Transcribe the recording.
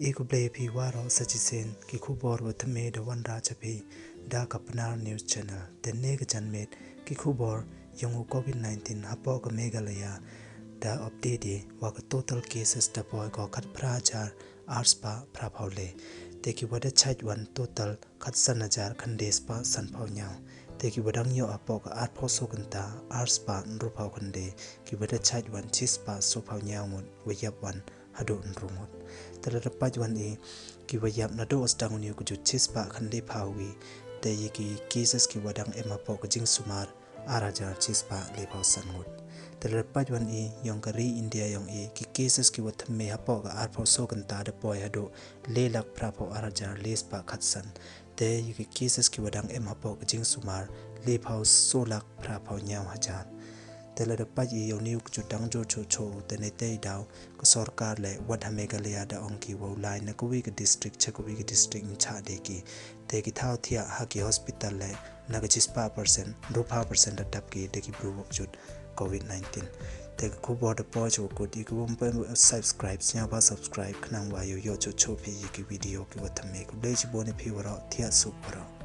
एको प्ले भी वारो सचिसेन कि खुबोर वथमे द वन राजपी दा कपनार न्यूज़ चैनल तेने के जनमेट कि खुबोर यंगु कोविड-19 हपो का मेघालया दा अपडेट वाक टोटल केसेस द पॉय को खत प्राचार आर्सपा प्राफावले तेकी वदा छाइट वन टोटल खत सनजार खंडेस पा सनफावन्याव तेकी वदंग यो अपो का आर्फो सोगंता आर्सपा नरुफाव खंडे कि वदा छाइट वन चिसपा सोफावन्याव मुन वयप one hado nrumot terlepas wan ki wayap nado ostanguni ku chispa khande phawi te yiki cases ki wadang emapo ka jing sumar arajar chispa lepaw sangut terlepas wan yongkari india yong ki cases ki wathamme hapo ka arpho soganta de poi hado lelak prapo arajar lespa khatsan te yiki cases ki wadang emapo ka jing sumar lepaw solak prapo nyaw hajar तेरे पाजी योनियु चुटांग जो छो छो तेने तेई दाव को सरकार ले वधा मेघालया दा अंकी वो लाइन कोवी के डिस्ट्रिक्ट छकोवी के डिस्ट्रिक्ट इंचा देकी तेकी थाव थिया हाकी हॉस्पिटल ले नगचिस्पा % रुपा % डब की देकी ब्रुवक जुट कोविड-19 तेक खुबोर द पॉज को दी को बम सब्सक्राइब स्या बा सब्सक्राइब खनांग वायो यो छो छो भी की वीडियो की वथमे को लेज बोने भी वरा थिया सुपरा